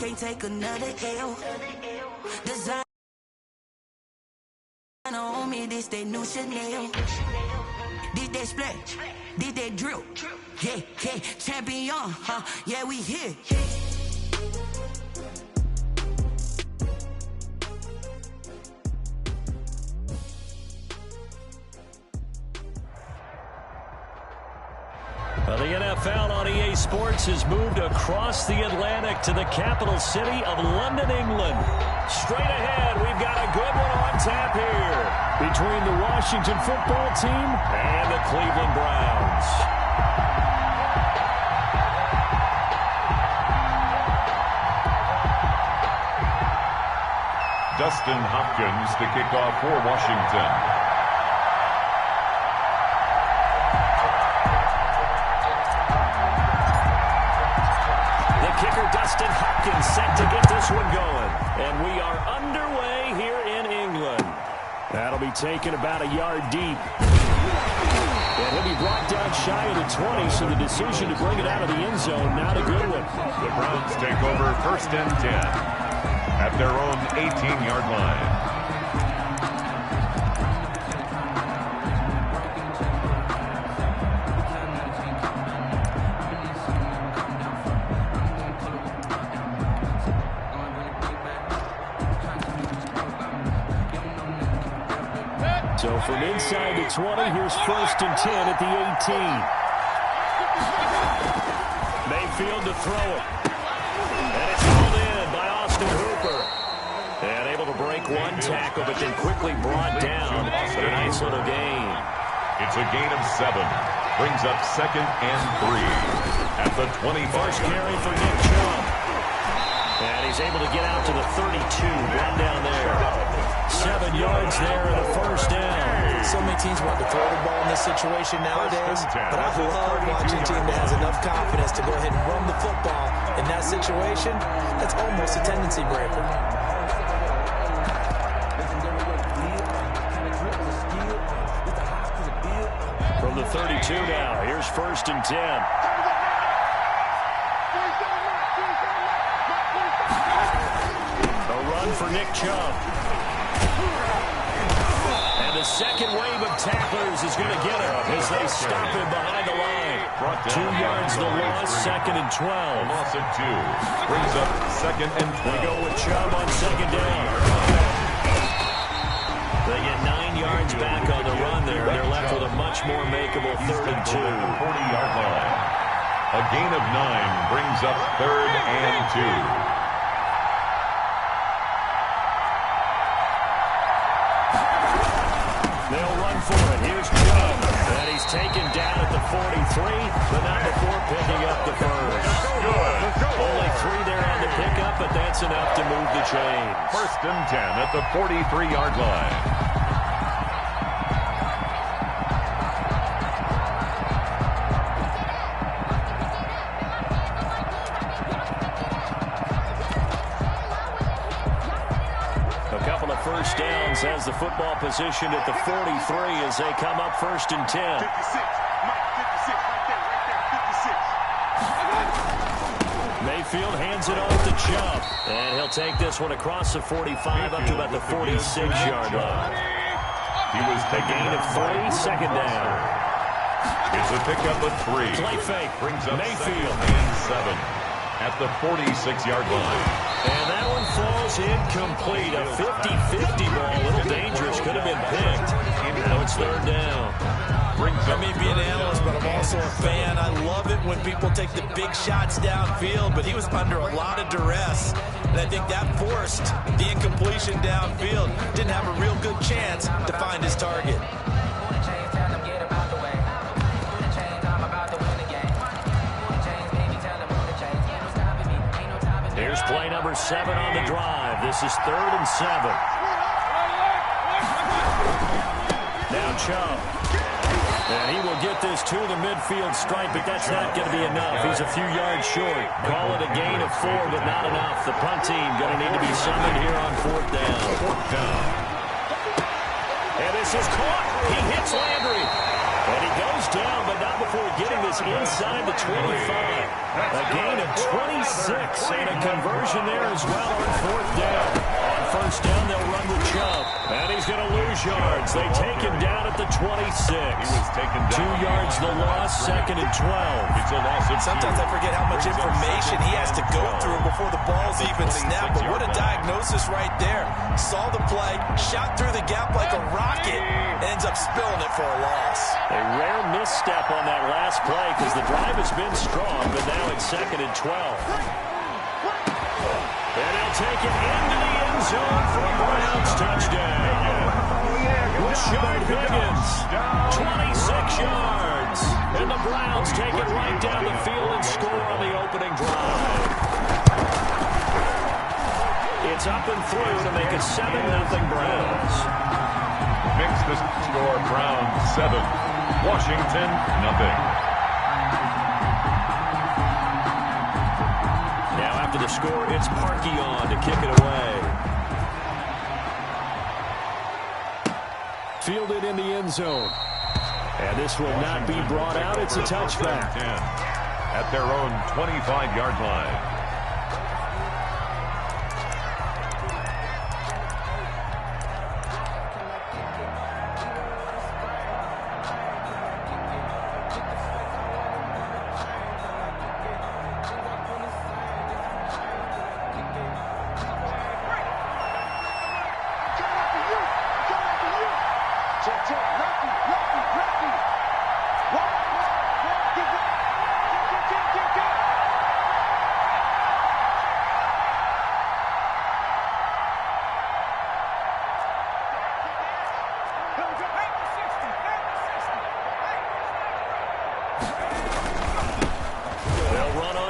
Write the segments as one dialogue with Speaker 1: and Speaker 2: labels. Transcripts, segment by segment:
Speaker 1: can't take another L. Design on me, this they new Chanel. This they splash, this they drill. Yeah, yeah, champion, huh? Yeah, we here.
Speaker 2: Well, the NFL on EA Sports has moved across the Atlantic to the capital city of London, England. Straight ahead, we've got a good one on tap here between the Washington football team and the Cleveland Browns.
Speaker 3: Dustin Hopkins to kick off for Washington.
Speaker 2: Kicker Dustin Hopkins set to get this one going. And we are underway here in England. That'll be taken about a yard deep. And he'll be brought down shy of the 20, so the decision to bring it out of the end zone, not a good one.
Speaker 3: The Browns take over 1st and 10 at their own 18-yard line.
Speaker 2: So from inside the 20, here's 1st and 10 at the 18. Mayfield to throw it. And it's hauled in by Austin Hooper. And able to break one tackle, but then quickly brought down. A nice little gain.
Speaker 3: It's a gain of 7. Brings up 2nd and 3 at the 25.
Speaker 2: First carry for Nick Chubb. And he's able to get out to the 32. Run down there. 7 yards there and a 1st down.
Speaker 4: So many teams want to throw the ball in this situation nowadays, but I love watching a team that has enough confidence to go ahead and run the football in that situation. That's almost a tendency breaker.
Speaker 2: From the 32 now, here's 1st and 10. A run for Nick Chubb. And the second wave of tacklers is going to get him as they stop him behind the line. 2 yards the loss, 2nd and 12.
Speaker 3: Loss of 2. Brings up 2nd and 12.
Speaker 2: They go with Chubb on 2nd down. They get 9 yards back on the run there. They're left with a much more makeable 3rd and 2.
Speaker 3: 40-yard line. A gain of 9 brings up 3rd and 2.
Speaker 2: They'll run for it. Here's Chubb. And he's taken down at the 43, but not before picking up the first. Only 3 there on the pickup, but that's enough to move the chains.
Speaker 3: 1st and 10 at the 43-yard line.
Speaker 2: First downs has the football position at the 43 as they come up 1st and 10.
Speaker 5: 56. Mike, 56. Right there. 56.
Speaker 2: Mayfield hands it off to Chubb. And he'll take this one across the 45 up to about the 46-yard line.
Speaker 3: He was
Speaker 2: a gain of 3, 2nd down.
Speaker 3: It's a pickup of 3.
Speaker 2: Play fake.
Speaker 3: Brings up
Speaker 2: Mayfield.
Speaker 3: 2nd and 7 at the 46-yard line.
Speaker 2: And that one falls incomplete. A 50-50 ball. A little dangerous. Could have been picked. Now it's 3rd down.
Speaker 4: I may be an analyst, but I'm also a fan. I love it when people take the big shots downfield, but he was under a lot of duress. And I think that forced the incompletion downfield. Didn't have a real good chance to find his target.
Speaker 2: Here's play number 7 on the drive. This is 3rd and 7. Now Chubb. And he will get this to the midfield stripe, but that's not going to be enough. He's a few yards short. Call it a gain of 4, but not enough. The punt team going to need to be summoned here on 4th down. And this is caught. He hits Landry. And he goes first down, but not before getting this inside the 25. A gain of 26 and a conversion there as well on fourth down. On first down, they'll run with Chubb. And he's going to lose yards. They take him down at the 26.
Speaker 3: He was taken down.
Speaker 2: 2 yards the loss, second and 12.
Speaker 3: It's a loss of
Speaker 4: Sometimes I forget how much information he has to go through before the ball's even snapped. But what a diagnosis right there. Saw the play, shot through the gap like a rocket, ends up spilling it for a loss.
Speaker 2: A rare misstep on that last play because the drive has been strong, but now it's second and 12. And they'll take it into the end zone for a Browns touchdown. Rashard Higgins, 26 yards. And the Browns take it right down the field and score on the opening drive. It's up and through to make it 7-0 Browns.
Speaker 3: Makes the score Browns 7, Washington 0.
Speaker 2: Now after the score, it's Parkey on to kick it away. Fielded in the end zone. And this will not be brought out. It's a touchback.
Speaker 3: At their own 25-yard line.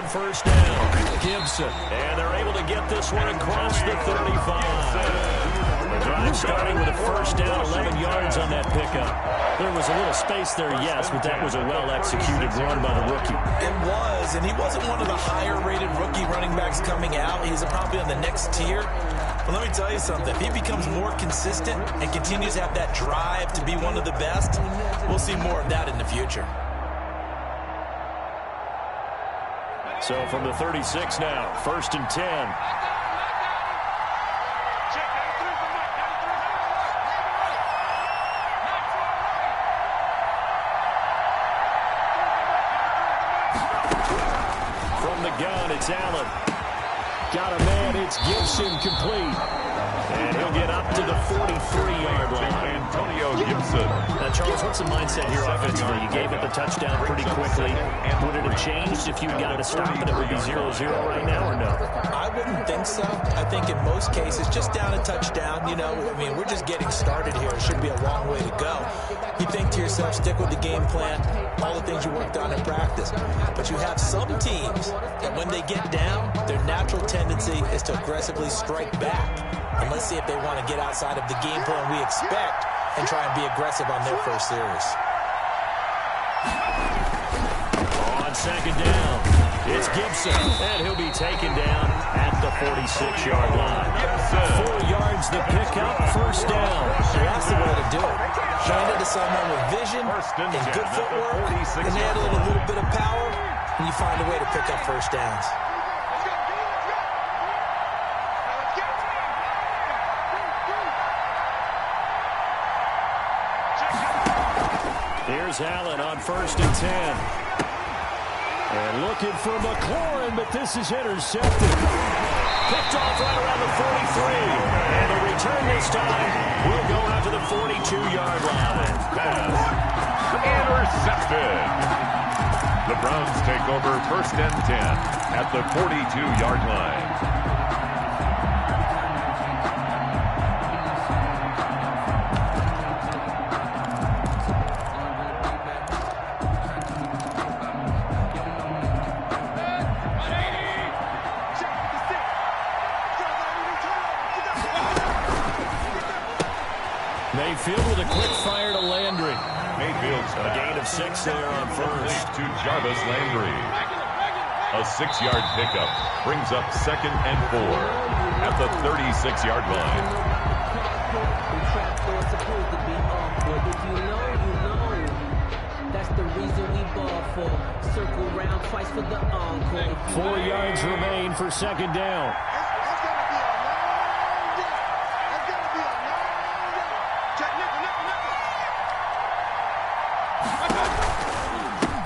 Speaker 2: First down, Gibson. And they're able to get this one across the 35. The drive starting with a first down, 11 yards on that pickup. There was a little space there, yes, but that was a well-executed run by the rookie.
Speaker 4: It was, and he wasn't one of the higher-rated rookie running backs coming out. He's probably on the next tier. But let me tell you something. If he becomes more consistent and continues to have that drive to be one of the best, we'll see more of that in the future.
Speaker 2: So from the 36 now, first and 10. From the gun, it's Allen. Got a man, it's Gibson, complete. And he'll get up to the 43-yard line.
Speaker 3: Antonio Gibson.
Speaker 2: Now, Charles, what's the mindset here offensively? You gave up the touchdown pretty quickly. Would it have changed if you'd got to stop and it would be 0-0 right now or no?
Speaker 4: I wouldn't think so. I think in most cases, just down a touchdown, you know, I mean, we're just getting started here. It should be a long way to go. You think to yourself, stick with the game plan, all the things you worked on in practice. But you have some teams that when they get down, their natural tendency is to aggressively strike back. And let's see if they want to get outside of the game plan we expect and try and be aggressive on their first series.
Speaker 2: On second down, it's Gibson, and he'll be taken down at the 46-yard line. 4 yards the pickup, first down.
Speaker 4: That's the way to do it. Hand it to someone with vision and good footwork, and add a little bit of power, and you find a way to pick up first downs.
Speaker 2: Here's Allen on first and 10. And looking for McLaurin, but this is intercepted. Picked off right around the 43. And the return this time will go out to the 42-yard line.
Speaker 3: Intercepted. The Browns take over first and 10 at the 42-yard line.
Speaker 2: Mayfield with a quick fire to Landry.
Speaker 3: Mayfield's
Speaker 2: A gain of 6 there on first.
Speaker 3: to Jarvis Landry. A 6-yard pickup brings up second and 4 at the 36-yard line.
Speaker 6: Supposed to be but if you know, that's the Circle round twice for the encore.
Speaker 2: 4 yards remain for second down.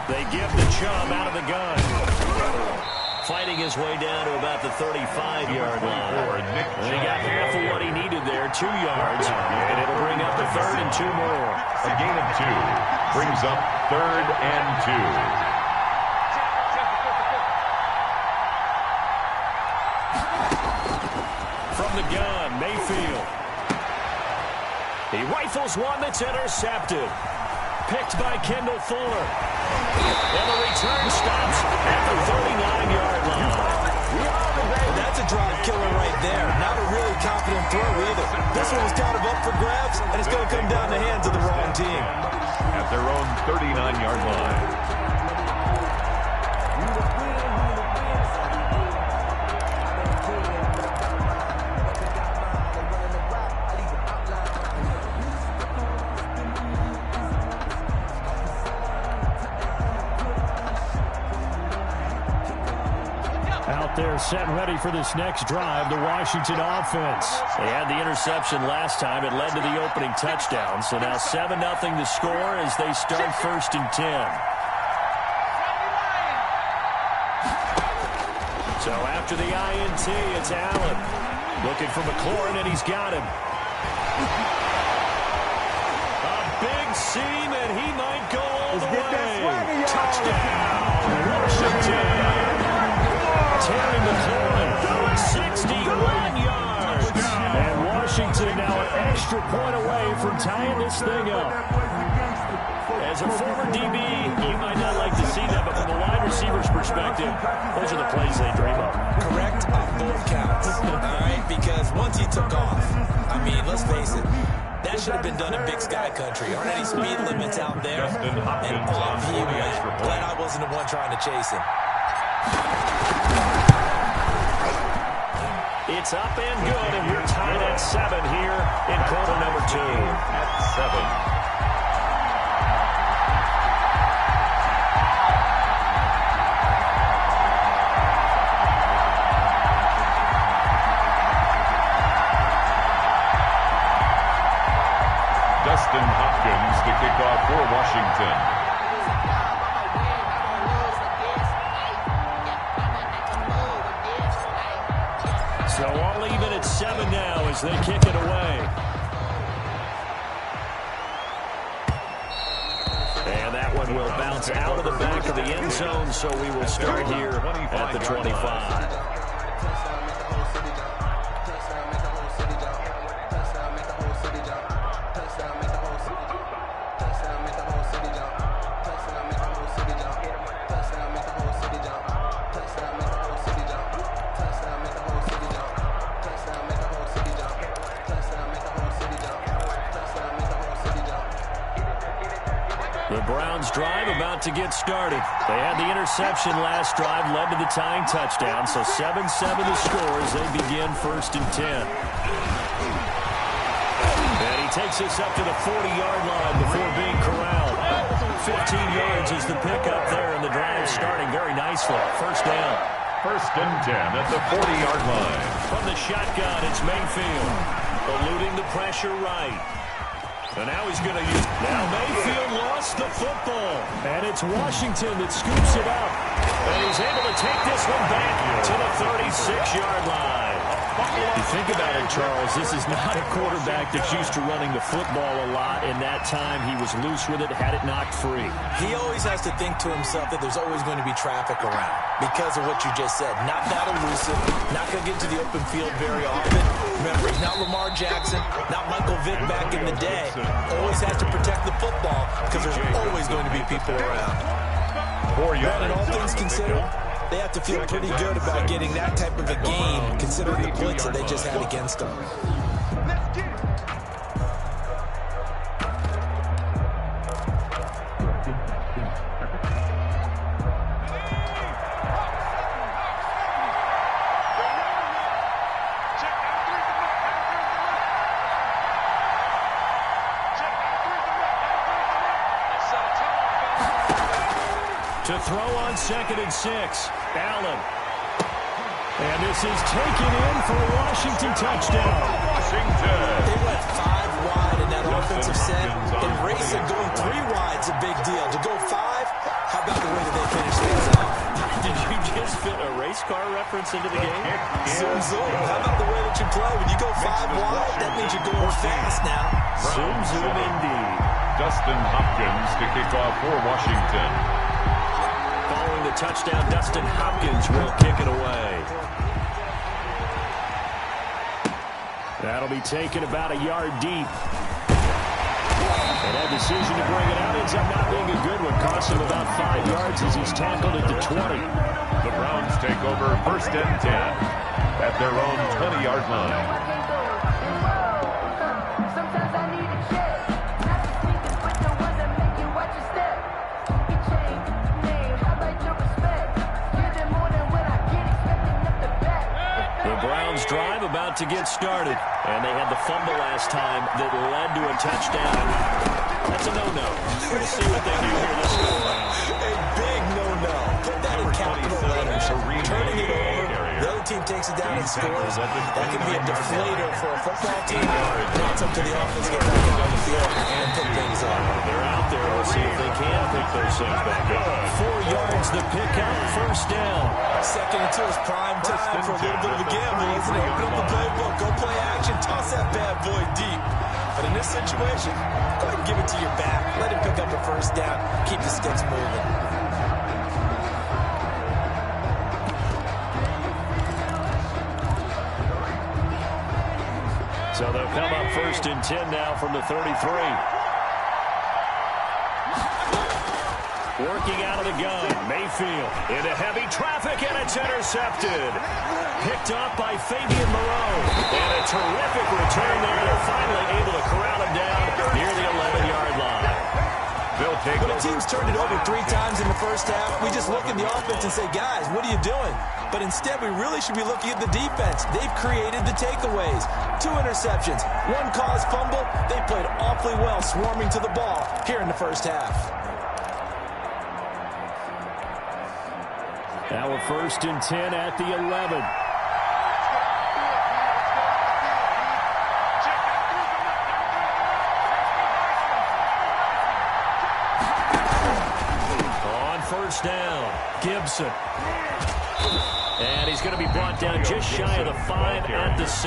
Speaker 2: They give the Chubb out of the gun. Fighting his way down to about the 35-yard line. He got half of what he needed there, 2 yards, and it'll bring up the third and 2 more.
Speaker 3: A gain of 2 brings up third and 2.
Speaker 2: From the gun, Mayfield. He rifles one that's intercepted. Picked by Kendall Fuller. And the return stops at the 39-yard line.
Speaker 4: Well, that's a drive killer right there. Not a really confident throw either. This one was kind of up for grabs, and it's going to come down the hands of the wrong team.
Speaker 3: At their own 39-yard line.
Speaker 2: They're set and ready for this next drive, the Washington offense. They had the interception last time. It led to the opening touchdown. So now 7-0 the score as they start first and 10. So after the INT, it's Allen. Looking for McLaurin, and he's got him. A big seam, and he might go all the way. Touchdown, Washington. Terry McLaurin, 61 yards. And Washington now an extra point away from tying this thing up. As a former DB, you might not like to see that, but from a wide receiver's perspective, those are the plays they dream of.
Speaker 4: Correct on both counts. All right, because once he took off, I mean, let's face it, that should have been done in Big Sky Country. Aren't any speed limits out there? And off he went. Glad I wasn't the one trying to chase him.
Speaker 2: It's up and good, and we're tied at 7 here in quarter number 2.
Speaker 3: At 7. Dustin Hopkins to kick off for Washington.
Speaker 2: So all even at 7 now as they kick it away. And that one will bounce out of the back of the end zone, so we will start here at the 25. The Browns drive about to get started. They had the interception last drive, led to the tying touchdown, so 7-7 the score as they begin first and 10. And he takes us up to the 40-yard line before being corralled. 15 yards is the pickup there, and the drive starting very nicely. First down.
Speaker 3: First and 10 at the 40-yard line.
Speaker 2: From the shotgun, it's Mayfield. Eluding the pressure right. And now he's going to use... Now Mayfield lost the football. And it's Washington that scoops it up. And he's able to take this one back to the 36-yard line. You think about it, Charles, this is not a quarterback that's used to running the football a lot. In that time, he was loose with it, had it knocked free.
Speaker 4: He always has to think to himself that there's always going to be traffic around because of what you just said. Not that elusive, not going to get to the open field very often. Remember, he's not Lamar Jackson, not Michael Vick back in the day. Always has to protect the football because there's always going to be people around.
Speaker 3: 4 yards.
Speaker 4: And all things considered, they have to feel pretty good about getting that type of a game considering the blitz that they just had against them.
Speaker 2: throw on 2nd and 6. Allen. And this is taken in for a Washington touchdown.
Speaker 3: Washington.
Speaker 4: They went 5 wide in that offensive set. And racing going 3 wide is a big deal. To go 5, how about the way that they finish things off?
Speaker 2: Did you just fit a race car reference into the game?
Speaker 4: Zoom, zoom. How about the way that you play? When you go 5 wide, that means you're going fast now.
Speaker 2: Zoom, zoom indeed.
Speaker 3: Dustin Hopkins to kick off for Washington.
Speaker 2: Following the touchdown, Dustin Hopkins will kick it away. That'll be taken about a yard deep. And that decision to bring it out ends up not being a good one. Cost him about 5 yards as he's tackled at the 20.
Speaker 3: The Browns take over 1st and 10 at their own 20-yard line.
Speaker 2: Drive about to get started, and they had the fumble last time that led to a touchdown. That's a no-no. We'll see what they do here this go around.
Speaker 4: A big no-no. Put that in capital letters. Turning it over. The other team takes it down and scores. That could be a deflator for a football team. Now it's up to the offense to get back out on the field and pick things up.
Speaker 2: They're out there. We'll see if they can pick those things back up. 4 yards the pickup, 1st down.
Speaker 4: 2nd and 2 is prime time for a little bit of a gamble, isn't it? Open up the playbook, go play action, toss that bad boy deep. But in this situation, go ahead and give it to your back. Let him pick up a 1st down. Keep the sticks moving.
Speaker 2: So they'll come up 1st and 10 now from the 33. Working out of the gun, Mayfield into heavy traffic, and it's intercepted. Picked up by Fabian Moreau. And a terrific return there. They're finally able to corral him down near the 11-yard line.
Speaker 4: When a team's turned it over 3 times in the 1st half, we just look at the offense and say, guys, what are you doing? But instead, we really should be looking at the defense. They've created the takeaways. 2 interceptions, 1 caused fumble. They played awfully well swarming to the ball here in the 1st half.
Speaker 2: Now we're 1st and 10 at the 11. On 1st down, Gibson. And he's going to be brought down just shy of the 5 at the 6.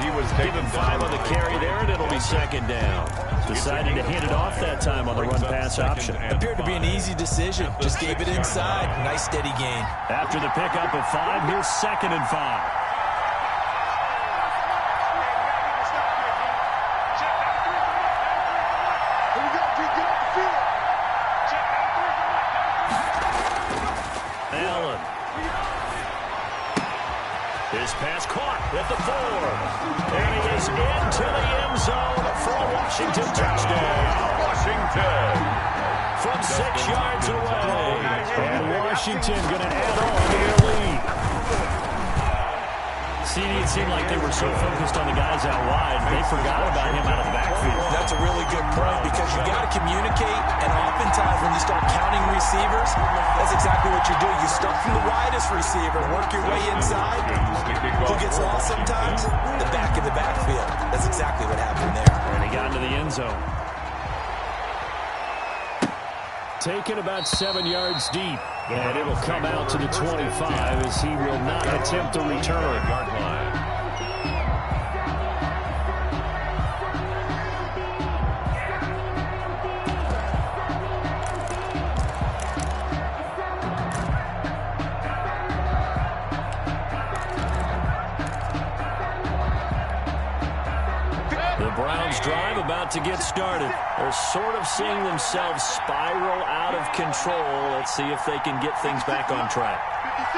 Speaker 3: He was
Speaker 2: given 5 on the carry there, and it'll be 2nd down. Decided to hand it off that time on the run-pass option.
Speaker 4: Appeared to be an easy decision. Just gave it inside. Nice steady gain.
Speaker 2: After the pickup of 5, here's 2nd and 5. Allen. His pass caught at the 4. And he is into the end zone for a Washington touchdown.
Speaker 3: Washington.
Speaker 2: From 6 yards away. And Washington going to add on to their lead. See, it seemed like they were so focused on the guys out wide, they forgot about him out of the backfield.
Speaker 4: That's a really good point because you got to communicate, and oftentimes when you start counting receivers, that's exactly what you do. You start from the widest receiver, work your way inside. Who gets lost sometimes? The back in the backfield. That's exactly what happened there.
Speaker 2: And he got into the end zone. Taken about 7 yards deep. And it'll come out to the 25 as he will not attempt a return.
Speaker 3: Yard line.
Speaker 2: The Browns drive about to get started. They're sort of seeing themselves spiral out of control. Let's see if they can get things back on track.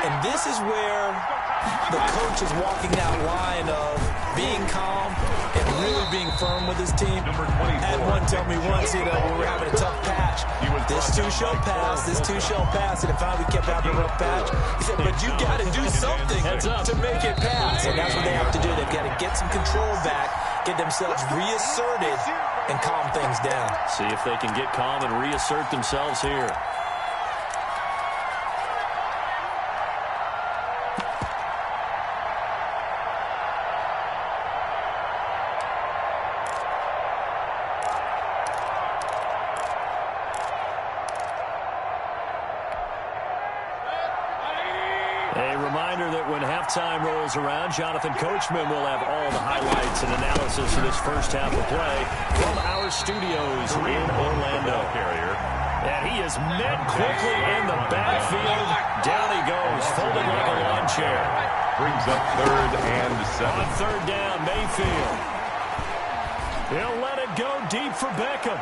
Speaker 4: And this is where the coach is walking that line of being calm and really being firm with his team. Had one tell me once, when we were having a tough patch, this two shall pass, and if we kept having a rough patch, he said, but you got to do something to make it pass. And that's what they have to do. They've got to get some control back, get themselves reasserted, and calm things down.
Speaker 2: See if they can get calm and reassert themselves here. halftime rolls around, Jonathan Coachman will have all the highlights and analysis of this first half of play from our studios in Orlando. And he is met quickly in the backfield. Down he goes, folded like a lawn chair.
Speaker 3: Brings up 3rd and 7.
Speaker 2: On 3rd down, Mayfield. He'll let it go deep for Beckham.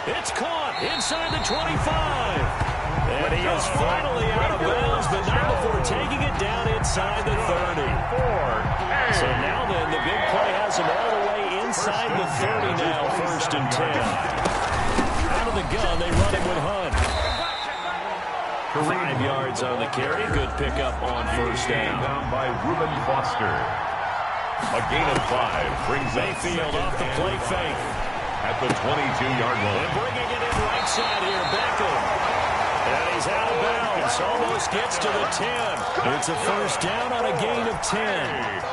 Speaker 2: It's caught inside the 25. And he is finally out of bounds, but not before taking it down inside the 30. So now then, the big play has him all the way inside the 30 now, 1st and 10. Out of the gun, they run him with Hunt. 5 yards on the carry. Good pickup on 1st down.
Speaker 3: Down by Reuben Foster. A gain of 5 brings
Speaker 2: Mayfield off the play fake.
Speaker 3: At the 22-yard line.
Speaker 2: And bringing it in right side here, Beckham. And he's out of bounds. Almost gets to the 10. It's a 1st down on a gain of 10.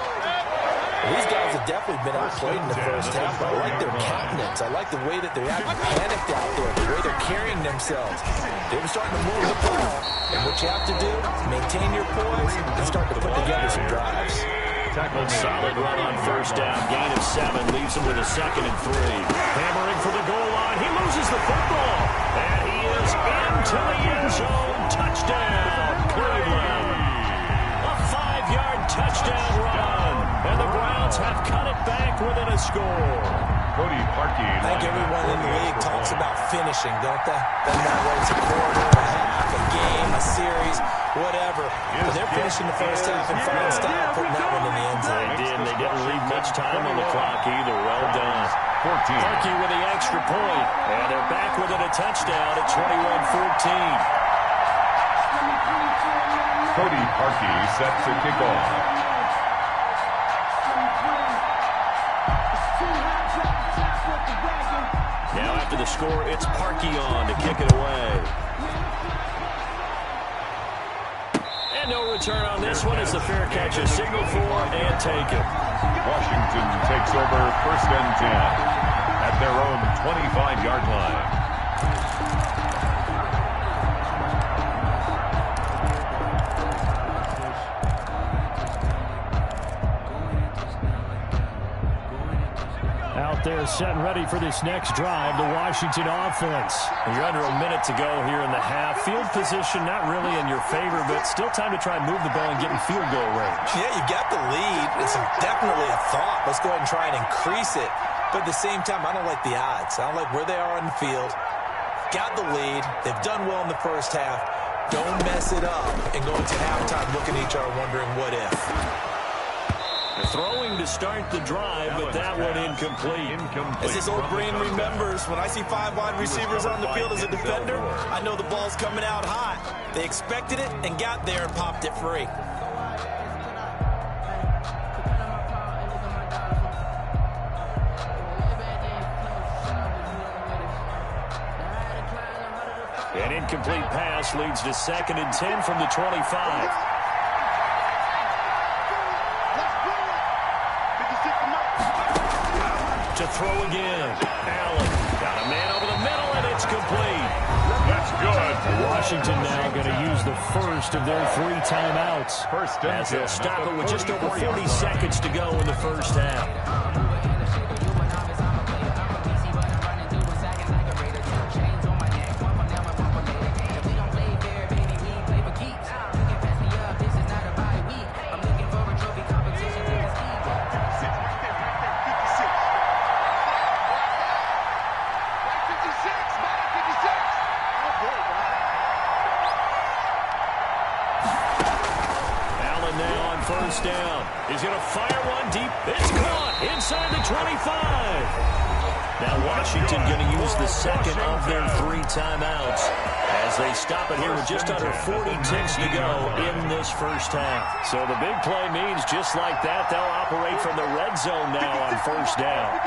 Speaker 4: These guys have definitely been outplayed in the first half. I like their countenance. I like the way that they're acting panicked out there, the way they're carrying themselves. They were starting to move the ball. And what you have to do is maintain your poise and start to put together some drives.
Speaker 2: Solid run on 1st down. Gain of 7 leaves him with a 2nd and 3. Hammering for the goal line. He loses the football. And he is into the end zone. Touchdown, Cleveland. A 5-yard touchdown run. And the Browns have cut it back within a score.
Speaker 3: Cody Parkey.
Speaker 4: I think everyone in the league talks about finishing, don't they? Doesn't matter whether it's a quarter, a half, a game, a series, whatever. But they're finishing the first half in fine style, putting that one in the end zone.
Speaker 2: They did. They didn't leave much time on the clock either. Well done.
Speaker 3: 14.
Speaker 2: Parkey with the extra point. And they're back within a touchdown at 21-14.
Speaker 3: Cody Parkey set to kick off.
Speaker 2: Now after the score, it's Parkey on to kick it away. And no return on this one as the fair catch is signaled for and taken.
Speaker 3: Washington takes over 1st and 10 at their own 25-yard line.
Speaker 2: They're set and ready for this next drive, the Washington offense. You're under a minute to go here in the half. Field position not really in your favor, but still time to try and move the ball and get in field goal range.
Speaker 4: Yeah, you got the lead. It's definitely a thought. Let's go ahead and try and increase it. But at the same time, I don't like the odds. I don't like where they are on the field. Got the lead. They've done well in the first half. Don't mess it up and go into halftime looking at each other wondering what if.
Speaker 2: Throwing to start the drive, but that one incomplete.
Speaker 4: As this old brain remembers, when I see 5 wide receivers on the field as a defender, I know the ball's coming out hot. They expected it and got there and popped it free.
Speaker 2: An incomplete pass leads to 2nd and 10 from the 25. To throw again. Allen got a man over the middle, and it's complete.
Speaker 3: That's good.
Speaker 2: Washington now going to use the first of their 3 timeouts. As they'll stop it with just over 40 seconds to go in the first half. Down. He's going to fire one deep. It's caught inside the 25. Now Washington going to use the second of their 3 timeouts as they stop it here with just under 40 ticks to go in this first half. So the big play means just like that, they'll operate from the red zone now on 1st down.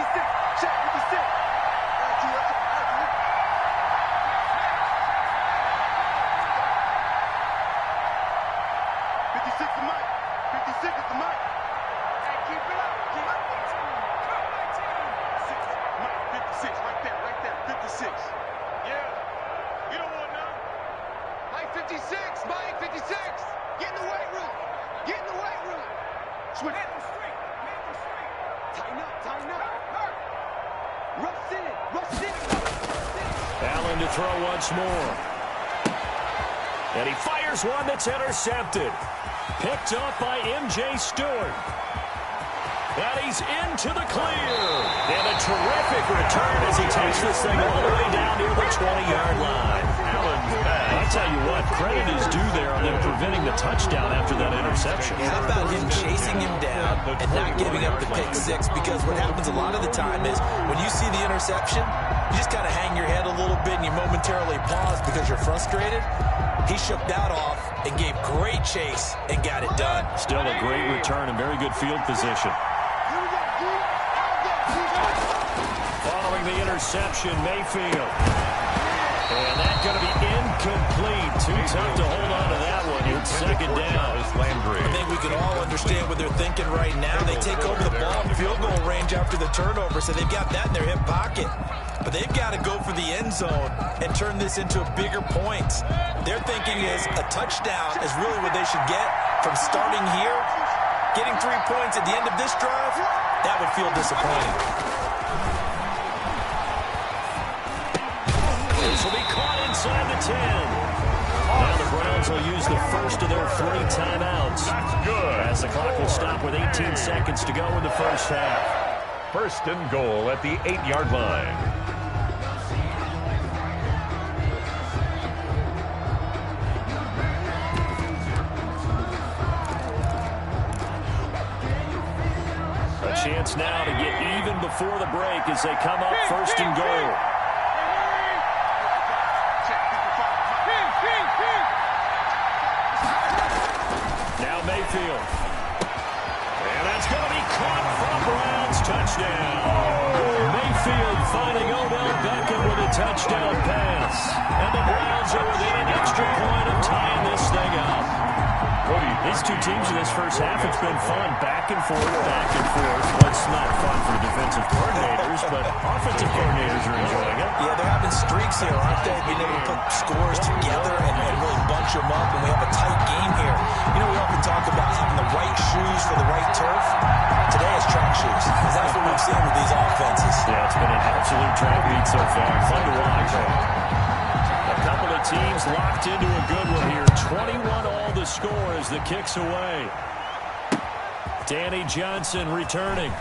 Speaker 5: Switch. Tighten up, tighten up. Rush in, rush in.
Speaker 2: Allen to throw once more. And he fires one that's intercepted. Picked off by M.J. Stewart. And he's into the clear. And a terrific return as he takes this thing all the way down near the 20-yard line. I'll tell you what, credit is due there on them preventing the touchdown after that interception.
Speaker 4: How about him chasing him down and not giving up the pick six? Because what happens a lot of the time is when you see the interception, you just kind of hang your head a little bit and you momentarily pause because you're frustrated. He shook that off and gave great chase and got it done.
Speaker 2: Still a great return and very good field position. Following the interception, Mayfield. And that's going to be incomplete. Too tough to hold on to that one. It's second down.
Speaker 4: I think we can all understand what they're thinking right now. They take over the ball in field goal range after the turnover, so they've got that in their hip pocket. But they've got to go for the end zone and turn this into a bigger point. Their thinking is a touchdown is really what they should get from starting here. Getting 3 points at the end of this drive, that would feel disappointing.
Speaker 2: This will be caught inside the 10. Now the Browns will use the first of their 3 timeouts.
Speaker 3: That's good.
Speaker 2: As the clock will stop with 18 seconds to go in the first half.
Speaker 3: First and goal at the 8-yard line.
Speaker 2: A chance now to get even before the break as they come up first and goal. Now Mayfield. And that's going to be caught for a Browns touchdown. Mayfield finding Odell Beckham with a touchdown pass. And the Browns are within an extra point of tying this thing up. These two teams in this first half, it's been fun. Back and forth, back and forth. Well, it's not fun for the defensive coordinators, but offensive coordinators are enjoying it.
Speaker 4: Yeah, they're having streaks here, aren't they? Being able to put scores together and really bunch them up, and we have a tight game here. You know, we often talk about having the right shoes for the right turf. Today it's track shoes, because that's what we've seen with these offenses.
Speaker 2: Yeah, it's been an absolute track meet so far. Fun to watch. A couple of teams locked into a good one here. 21 all the score as the kick's away. Danny Johnson returning.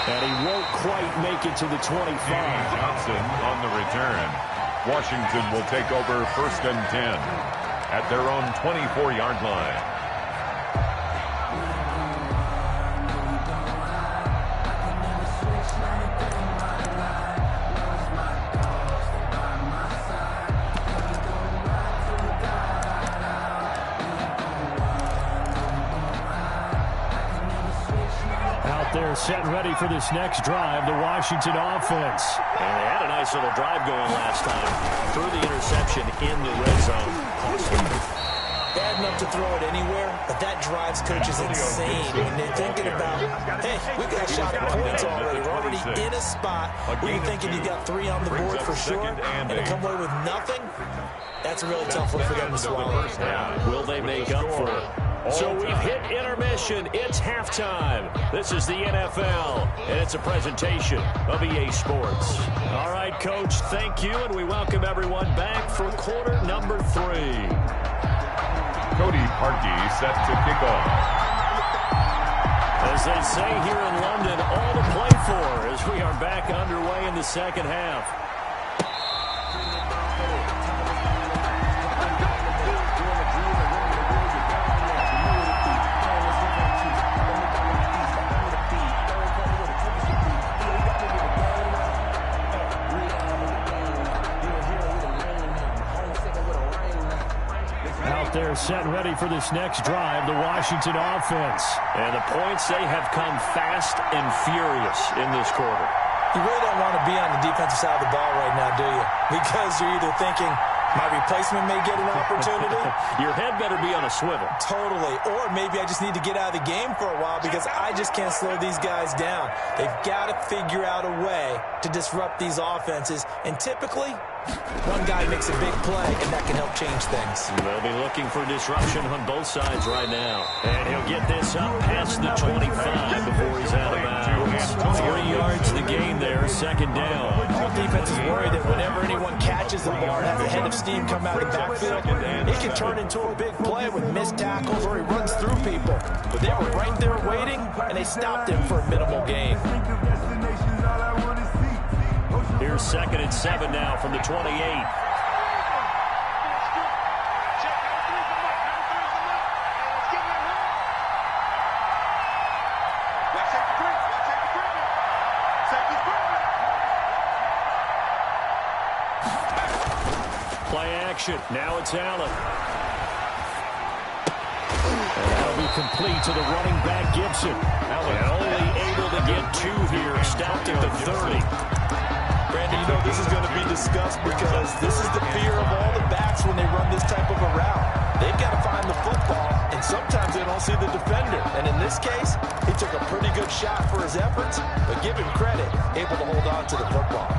Speaker 2: And he won't quite make it to the 25.
Speaker 3: Danny Johnson on the return. Washington will take over first and 10 at their own 24-yard line.
Speaker 2: They're set and ready for this next drive, the Washington offense. And they had a nice little drive going last time. Threw the interception in the red zone.
Speaker 4: Bad enough to throw it anywhere, but that drives coaches insane when they're thinking about, hey, we've got a shot at points already. We're already in a spot where you're thinking you've got 3 on the board for sure, and to come away with nothing, that's a really tough one for them to swallow.
Speaker 2: Will they make up for it? So we've hit intermission. It's halftime. This is the NFL, and it's a presentation of EA Sports. All right, Coach, thank you, and we welcome everyone back for quarter number 3.
Speaker 3: Cody Parkey set to kick off.
Speaker 2: As they say here in London, all to play for as we are back underway in the second half. They're set and ready for this next drive, the Washington offense. And the points, they have come fast and furious in this quarter.
Speaker 4: You really don't want to be on the defensive side of the ball right now, do you? Because you're either thinking, My replacement may get an opportunity.
Speaker 2: Your head better be on a swivel.
Speaker 4: Totally. Or maybe I just need to get out of the game for a while because I just can't slow these guys down. They've got to figure out a way to disrupt these offenses. And typically, one guy makes a big play, and that can help change things.
Speaker 2: They'll be looking for disruption on both sides right now. And he'll get this up past the 25 before he's out of bounds. 3 yards to the gain there, second down.
Speaker 4: All defense is worried that whenever anyone catches the ball and has a head of steam come out of the backfield, it can turn into a big play with missed tackles or he runs through people. But they were right there waiting, and they stopped him for a minimal gain.
Speaker 2: Here's 2nd and 7 now from the 28. Play action. Now it's Allen. And that'll be complete to the running back, Gibson. And only able to get 2 here. Stopped at the 30.
Speaker 4: Brandon, you know this is going to be discussed because this is the fear of all the backs when they run this type of a route. They've got to find the football, and sometimes they don't see the defender. And in this case, he took a pretty good shot for his efforts, but give him credit, able to hold on to the football.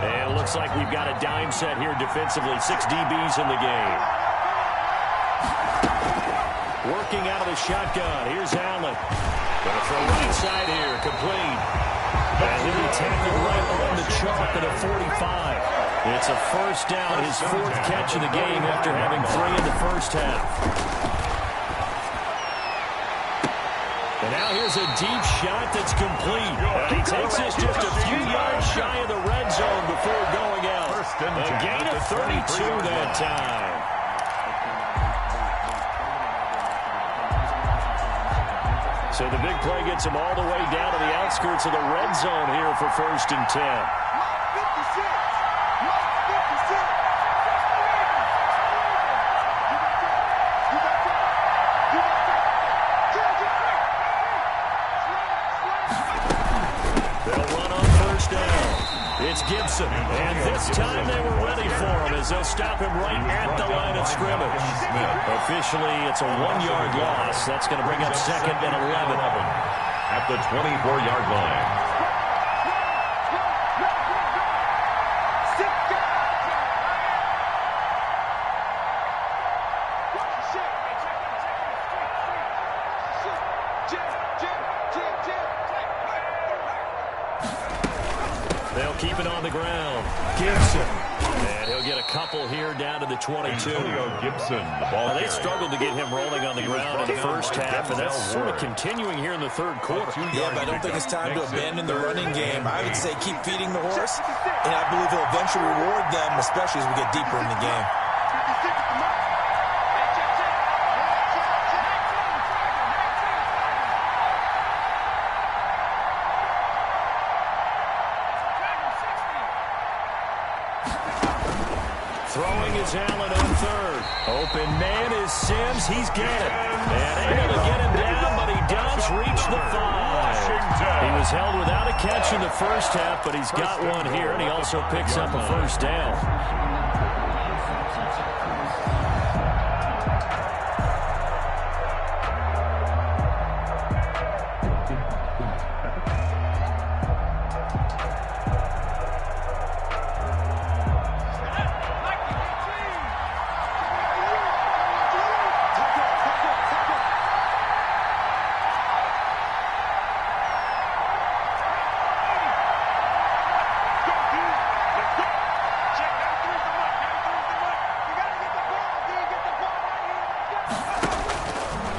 Speaker 2: And it looks like we've got a dime set here defensively. 6 DBs in the game. Working out of the shotgun. Here's Allen. Going to throw right side here. Complete. And he'll be tackled right on the chalk at a 45. It's a first down, his 4th catch of the game after having 3 in the first half. And now here's a deep shot that's complete. He takes this just a few yards shy of the red zone before going out. A gain of 32 that time. So the big play gets him all the way down to the outskirts of the red zone here for 1st and 10. They'll run on 1st down. It's Gibson, and this time they were ready for him as they'll stop him right at the line of scrimmage. Officially, it's a 1-yard loss. That's going to bring up 2nd and 11.
Speaker 3: At the 24-yard line.
Speaker 2: They'll keep it on the ground. Gibson. And he'll get a couple here down to the 22.
Speaker 3: Gibson, the ball
Speaker 2: They struggled to get him rolling on the ground in the first half, and that's sort of continuing here in the 3rd quarter.
Speaker 4: Yeah, but I don't think it's time to abandon the running game. I would say keep feeding the horse, and I believe he'll eventually reward them, especially as we get deeper in the game.
Speaker 2: Throwing is Allen on 3rd. Open man is Sims. He's got it. And able to get him down, but he does reach the 5. He was held without a catch in the first half, but he's got one here, and he also picks up a 1st down.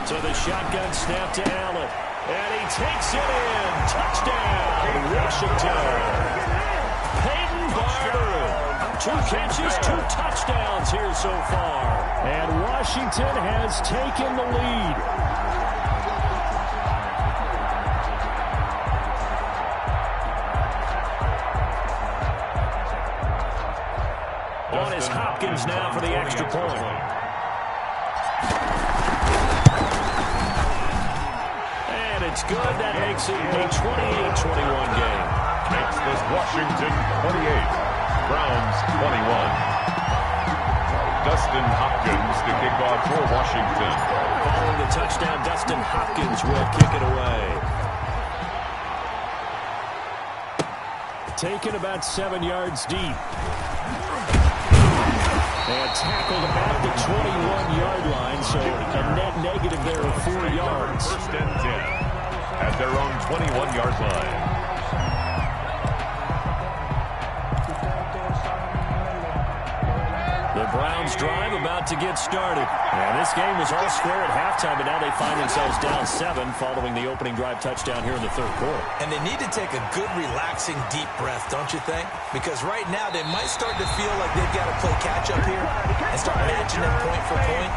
Speaker 2: So the shotgun snap to Allen. And he takes it in. Touchdown, Washington. Peyton Barber. 2 catches, 2 touchdowns here so far. And Washington has taken the lead. On is Hopkins now for the extra point. looks good. That makes it a 28-21 game.
Speaker 3: Makes this Washington 28, Browns 21. Dustin Hopkins to kick off for Washington.
Speaker 2: Following the touchdown, Dustin Hopkins will kick it away. Taken about 7 yards deep. And tackled about the 21-yard line, so a net negative there of 4 yards.
Speaker 3: First and 10 at their own 21-yard line.
Speaker 2: The Browns drive about to get started. And this game was all square at halftime, but now they find themselves down 7 following the opening drive touchdown here in the third quarter.
Speaker 4: And they need to take a good, relaxing, deep breath, don't you think? Because right now they might start to feel like they've got to play catch-up here and start matching them point for point.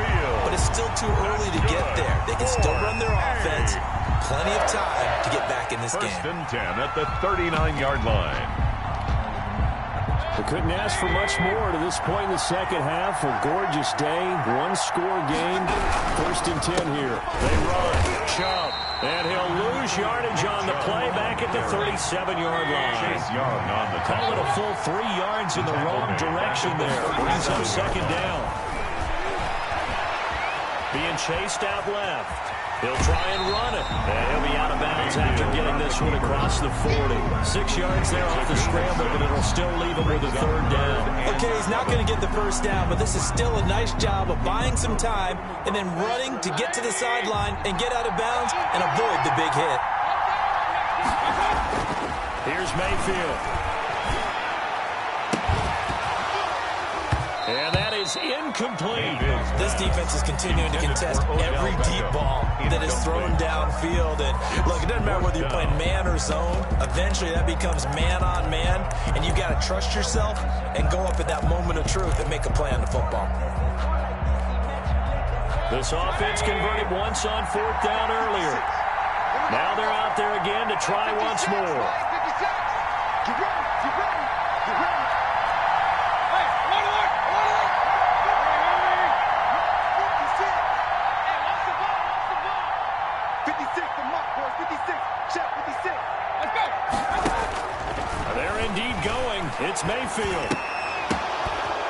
Speaker 4: But it's still too early to get there. They can still run their offense. Plenty of time to get back in this game.
Speaker 3: First and 10 at the 39-yard line.
Speaker 2: We couldn't ask for much more to this point in the second half. A gorgeous day, one-score game. First and 10 here. They run, Chubb, and he'll lose yardage on the play back at the 37-yard line.
Speaker 3: Chase Young on the
Speaker 2: Call it a full 3 yards in the wrong direction there. Brings up second down. Being chased out left. He'll try and run it. And he'll be out of bounds after getting this one across the 40. 6 yards there off the scramble, but it'll still leave him with a third down.
Speaker 4: Okay, he's not going to get the first down, but this is still a nice job of buying some time and then running to get to the sideline and get out of bounds and avoid the big hit.
Speaker 2: Here's Mayfield. And that is incomplete.
Speaker 4: This defense is continuing to contest every deep ball that is thrown downfield. And look, it doesn't matter whether you're playing man or zone. Eventually that becomes man on man, and you got to trust yourself and go up at that moment of truth and make a play on the football.
Speaker 2: This offense converted once on fourth down earlier. Now they're out there again to try once more. They're indeed going. It's Mayfield.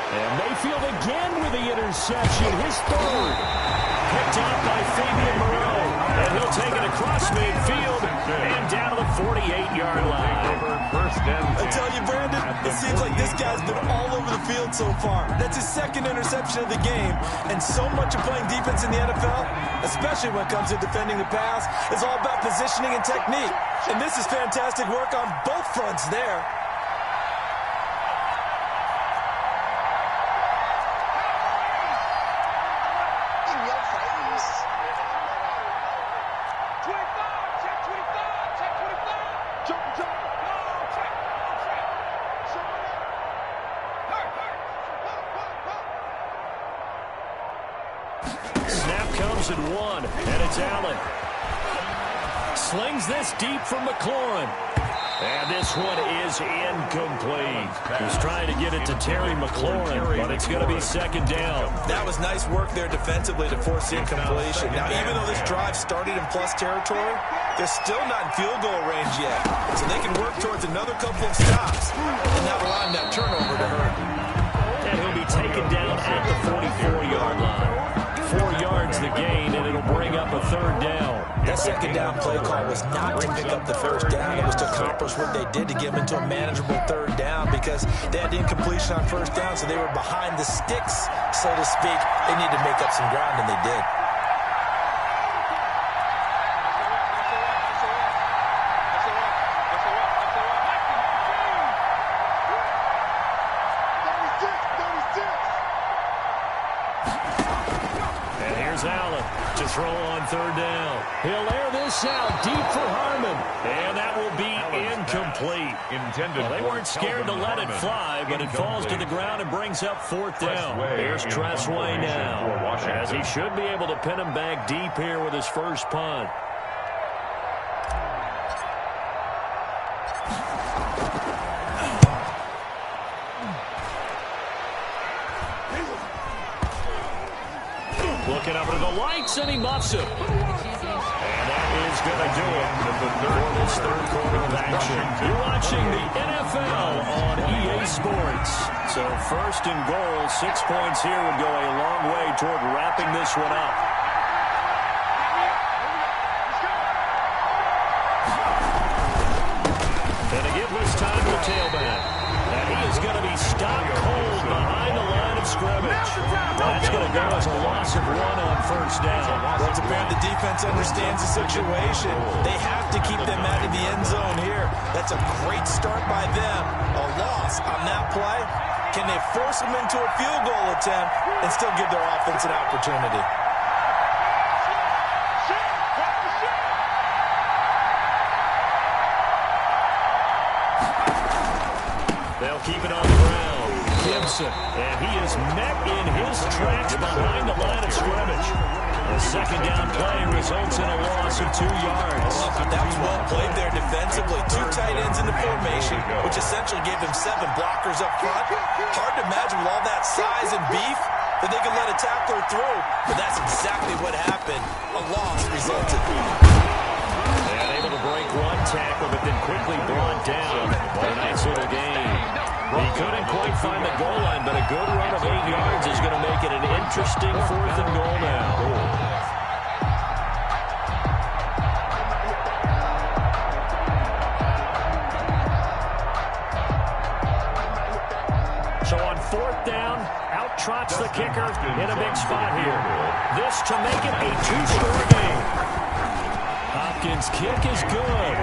Speaker 2: And Mayfield again with the interception. His third. Picked up by Fabian Moreau. And he'll take it across midfield and down to the 48-yard line.
Speaker 4: I tell you, Brandon, it seems like this guy's been all over the field so far. That's his second interception of the game. And so much of playing defense in the NFL, especially when it comes to defending the pass, is all about positioning and technique. And this is fantastic work on both fronts there.
Speaker 2: At one, and it's Allen. Slings this deep from McLaurin. And this one is incomplete. He's trying to get it to Terry McLaurin, but it's going to be second down.
Speaker 4: That was nice work there defensively to force the incompletion. Now, even though this drive started in plus territory, they're still not in field goal range yet. So they can work towards another couple of stops and not allowing that turnover to hurt.
Speaker 2: And he'll be taken down at the 44-yard line. 4 yards the gain, and it'll bring up a third down.
Speaker 4: That second down play call was not to pick up the first down. It was to accomplish what they did to get them into a manageable third down because they had the incompletion on first down, so they were behind the sticks, so to speak. They needed to make up some ground, and they did.
Speaker 2: Allen to throw on third down. He'll air this out deep for Harmon, and that will be incomplete. Well, they weren't scared to let it fly, but it falls to the ground and brings up fourth down. Here's Tressway now, as he should be able to pin him back deep here with his first punt. Looking up to the lights, and he muffs it. And that is going to do it for this third quarter of action. You're watching the NFL on EA Sports. So first and goal, 6 points here would go a long way toward wrapping this one up. And to give this time to the tailback. And he is going to be stopped cold behind the line of scrimmage. That's going to go as a loss of 1 on first down.
Speaker 4: Well, it's apparent the defense understands the situation. They have to keep them out of the end zone here. That's a great start by them. A loss on that play. Can they force them into a field goal attempt and still give their offense an opportunity?
Speaker 2: They'll keep it on the ground. Gibson, and he is met in his tracks behind the line of scrimmage. A second down play results in a loss of 2 yards.
Speaker 4: That was well played there defensively. 2 tight ends in the formation, which essentially gave them 7 blockers up front. Hard to imagine with all that size and beef that they could let a tackler through, but that's exactly what happened. A loss resulted.
Speaker 2: And able to break 1 tackle, but then quickly brought down. What a nice little game. He couldn't quite find the goal line, but a good run of 8 yards is going to make it an interesting 4th and goal now. So on 4th down, out trots the kicker in a big spot here. This to make it a 2-score game. Hopkins' kick is good.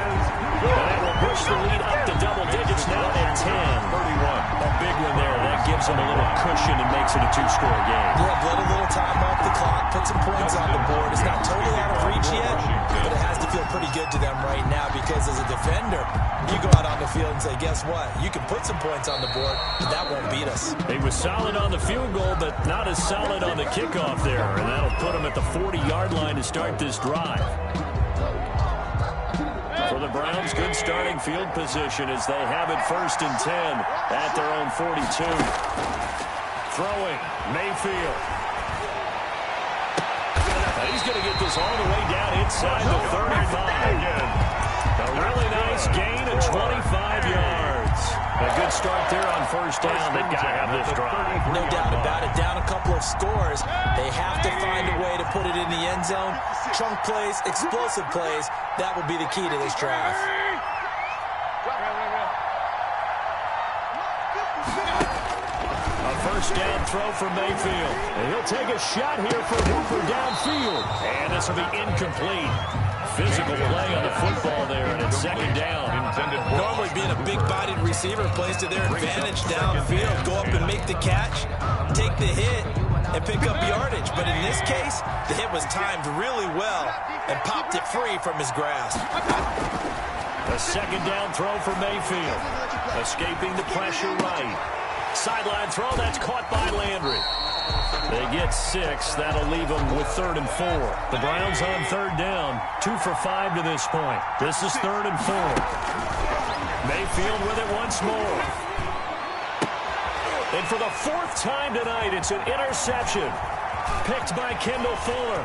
Speaker 2: And that will push the lead up to double digits now at 10. 31. A big one there. That gives them a little cushion and makes it a 2-score game.
Speaker 4: Yeah, let a little time off the clock, put some points on the board. It's not totally out of reach yet, but it has to feel pretty good to them right now because as a defender, you go out on the field and say, guess what? You can put some points on the board, but that won't beat us.
Speaker 2: He was solid on the field goal, but not as solid on the kickoff there, and that'll put him at the 40-yard line to start this drive. For the Browns, good starting field position as they have it 1st and 10 at their own 42. Throwing, Mayfield. And he's going to get this all the way down inside the 35. A really nice gain of 25 yards. A good start there on 1st down. They've got to have this drive.
Speaker 4: No doubt about it. Down a couple of scores. They have to find a way to put it in the end zone. Chunk plays, explosive plays. That will be the key to this drive.
Speaker 2: A 1st down throw for Mayfield. And he'll take a shot here for Hooper downfield. And this will be incomplete. Physical play on the football there, and it's 2nd down.
Speaker 4: Normally being a big-bodied receiver plays to their advantage downfield. Go up and make the catch, take the hit, and pick up yardage. But in this case, the hit was timed really well and popped it free from his grasp.
Speaker 2: A 2nd down throw for Mayfield. Escaping the pressure right. Sideline throw, that's caught by Landry. They get 6. That'll leave them with 3rd and 4. The Browns on 3rd down. 2 for 5 to this point. This is 3rd and 4. Mayfield with it once more. And for the 4th time tonight, it's an interception. Picked by Kendall Fuller.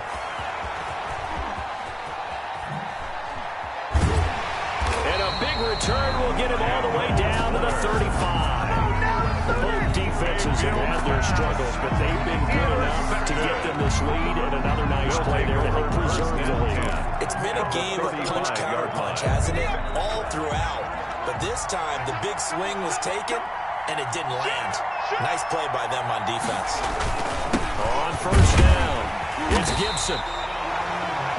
Speaker 2: And a big return will get him all the way down to the 35. Both defenses have had their struggles, but they've been good enough to get them this lead, and another nice play there to help preserve the lead.
Speaker 4: It's been a game of punch-counter-punch, hasn't it? All throughout. But this time, the big swing was taken, and it didn't land. Nice play by them on defense.
Speaker 2: On 1st down, it's Gibson.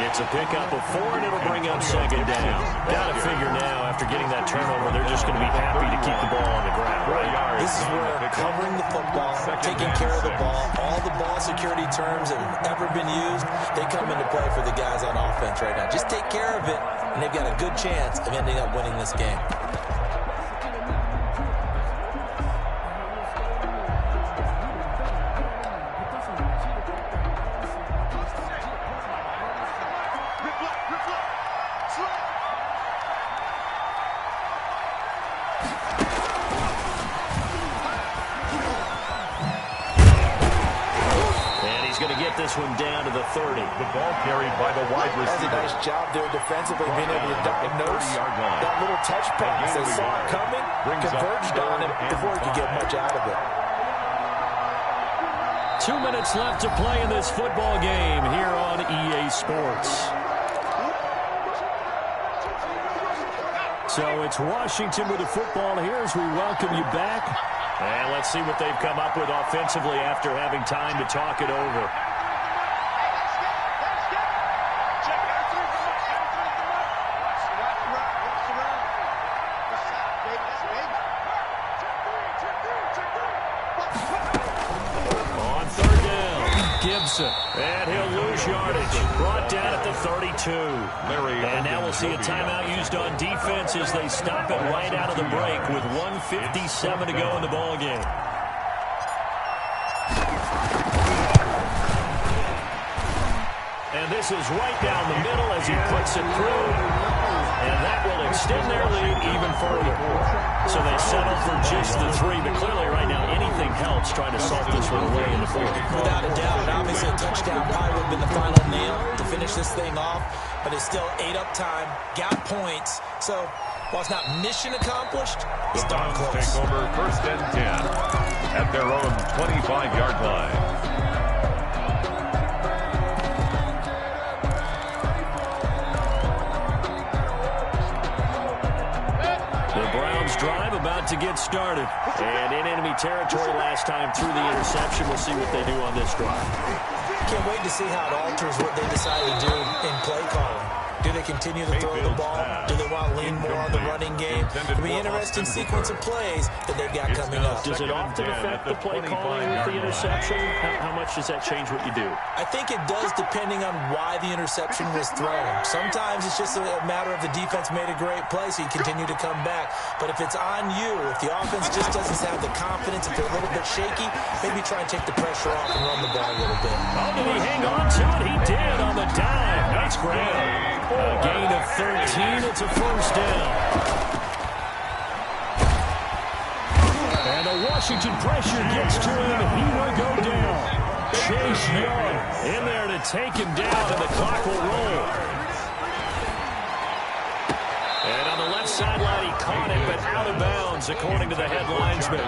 Speaker 2: It's a pickup of 4, and it'll bring up 2nd down. Got to figure now, after getting that turnover, they're just going to be happy to keep the ball on the ground, right?
Speaker 4: This is where covering the football, taking care of the ball, all the ball security terms that have ever been used, they come into play for the guys on offense right now. Just take care of it, and they've got a good chance of ending up winning this game.
Speaker 2: get this one down to the 30.
Speaker 3: The ball carried by the wide receiver.
Speaker 4: That's a nice job there defensively, being able to diagnose that little touch pass. They saw it coming, converged on him before he could get much out of it.
Speaker 2: 2 minutes left to play in this football game here on EA Sports. So it's Washington with the football here as we welcome you back. And let's see what they've come up with offensively after having time to talk it over. On third down, Gibson. And he'll lose yardage. Brought down at the 32. And now we'll see a timeout used on defense as they stop it right out of the break with 1:57 to go in the ball game. And this is right down the middle as he puts it through. And that will extend their lead even further. So they settle for just the 3. But clearly right now anything helps trying to salt this one away in the 4th.
Speaker 4: Without a doubt, obviously a touchdown probably would have been the final nail to finish this thing off. But it's still ate up time, got points. So while it's not mission accomplished, it's darn close.
Speaker 3: Take over 1st and 10 at their own 25-yard line.
Speaker 2: Drive about to get started. And in enemy territory last time through the interception. We'll see what they do on this drive.
Speaker 4: Can't wait to see how it alters what they decide to do in play calling. Do they continue to throw the ball? Do they want to lean more on the running game? It'll be an interesting sequence of plays that they've got coming up.
Speaker 2: Does it often affect the play calling with the interception? How much does that change what you do?
Speaker 4: I think it does depending on why the interception was thrown. Sometimes it's just a matter of the defense made a great play, so you continue to come back. But if it's on you, if the offense just doesn't have the confidence, if they're a little bit shaky, maybe try and take the pressure off and run the ball a little bit.
Speaker 2: Oh, did he hang on to it? He did on the dive. Nice grab. A gain of 13. It's a 1st down. And the Washington pressure gets to him, and he will go down. Chase Young in there to take him down, and the clock will roll. And on the left sideline, he caught it, but out of bounds, according to the head linesman.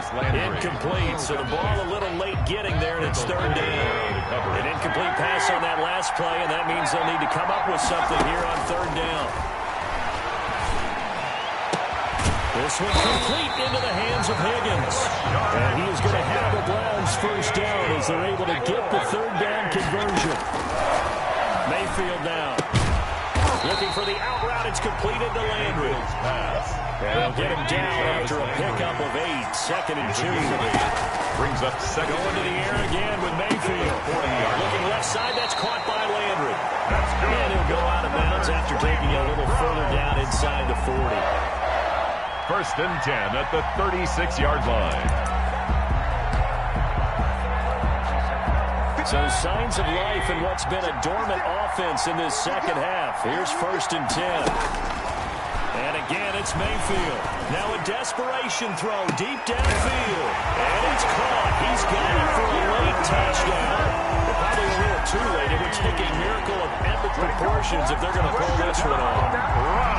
Speaker 2: Incomplete, so the ball a little late getting there, and it's 3rd down. An incomplete pass on that last play, and that means they'll need to come up with something here on 3rd down. This one complete into the hands of Higgins. And he is going to have the Browns 1st down as they're able to get the 3rd down conversion. Mayfield now. Looking for the out route. It's completed to Landry. And they'll get him down after a pickup of 8. 2nd and 2.
Speaker 3: Brings up second.
Speaker 2: Going to the air again with Mayfield. Looking left side. That's caught by Landry. And he'll go out of bounds after taking it a little further down inside the 40.
Speaker 3: 1st and 10 at the 36-yard line.
Speaker 2: So signs of life in what's been a dormant offense in this 2nd half. Here's 1st and 10. And again, it's Mayfield. Now a desperation throw deep downfield. And it's caught. He's got it for a late touchdown. Probably a little too late. It would take a miracle of epic proportions if they're going to pull this one off.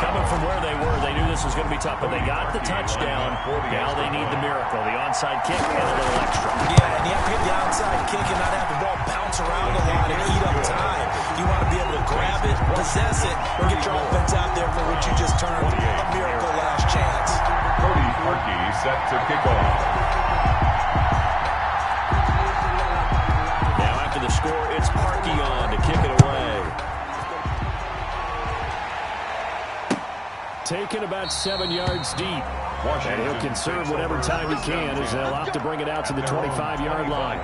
Speaker 2: Coming from where they were, they knew this was going to be tough, but they got the touchdown. Now they need the miracle, the onside kick and a little extra.
Speaker 4: Yeah, and you have to get the onside kick and not have the ball bounce around a lot and eat up time. You want to be able to grab it, possess it, and get your offense out there for what you just termed a miracle last chance.
Speaker 3: Cody Parkey set to kick off.
Speaker 2: Now after the score, it's Parkey on to kick it away. Taken about 7 yards deep. And he'll conserve whatever time he can as they'll have to bring it out to the 25-yard line.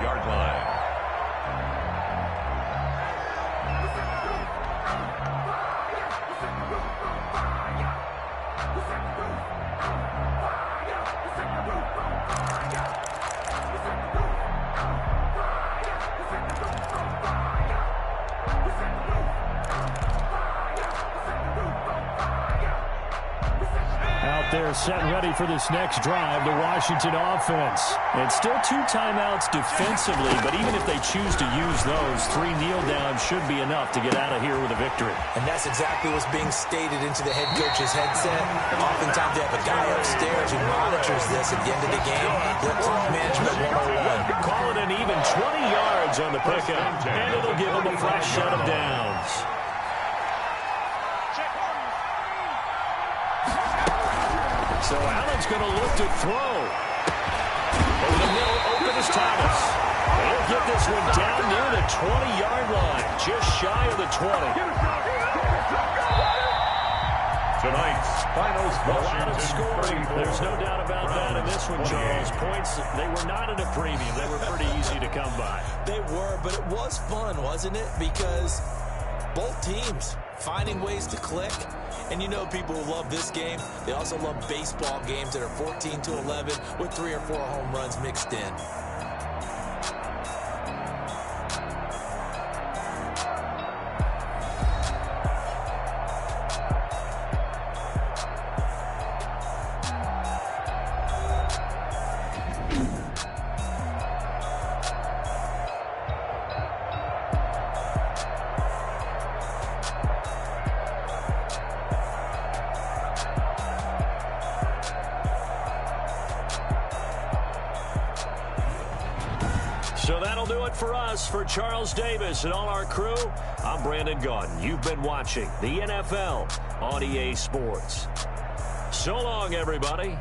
Speaker 2: there set ready for this next drive, the Washington offense. And still 2 timeouts defensively, but even if they choose to use those, 3 kneel downs should be enough to get out of here with a victory.
Speaker 4: And that's exactly what's being stated into the head coach's headset. Oftentimes they have a guy upstairs who monitors this at the end of the game. They're clock management 101.
Speaker 2: Call it an even 20 yards on the pickup, and it'll give them a fresh set of downs. So Allen's going to look to throw. Over the middle, open is Thomas. He'll get this one down near the 20-yard line, just shy of the 20.
Speaker 3: Tonight's finals,
Speaker 2: A lot of
Speaker 3: Washington
Speaker 2: scoring. There's no doubt about that in this one, Charles. Points, they were not at a premium. They were pretty easy to come by.
Speaker 4: They were, but it was fun, wasn't it? Because both teams finding ways to click. And you know people who love this game, they also love baseball games that are 14-11 with 3 or 4 home runs mixed in.
Speaker 2: So that'll do it for us. For Charles Davis and all our crew, I'm Brandon Gaudin. You've been watching the NFL on EA Sports. So long, everybody.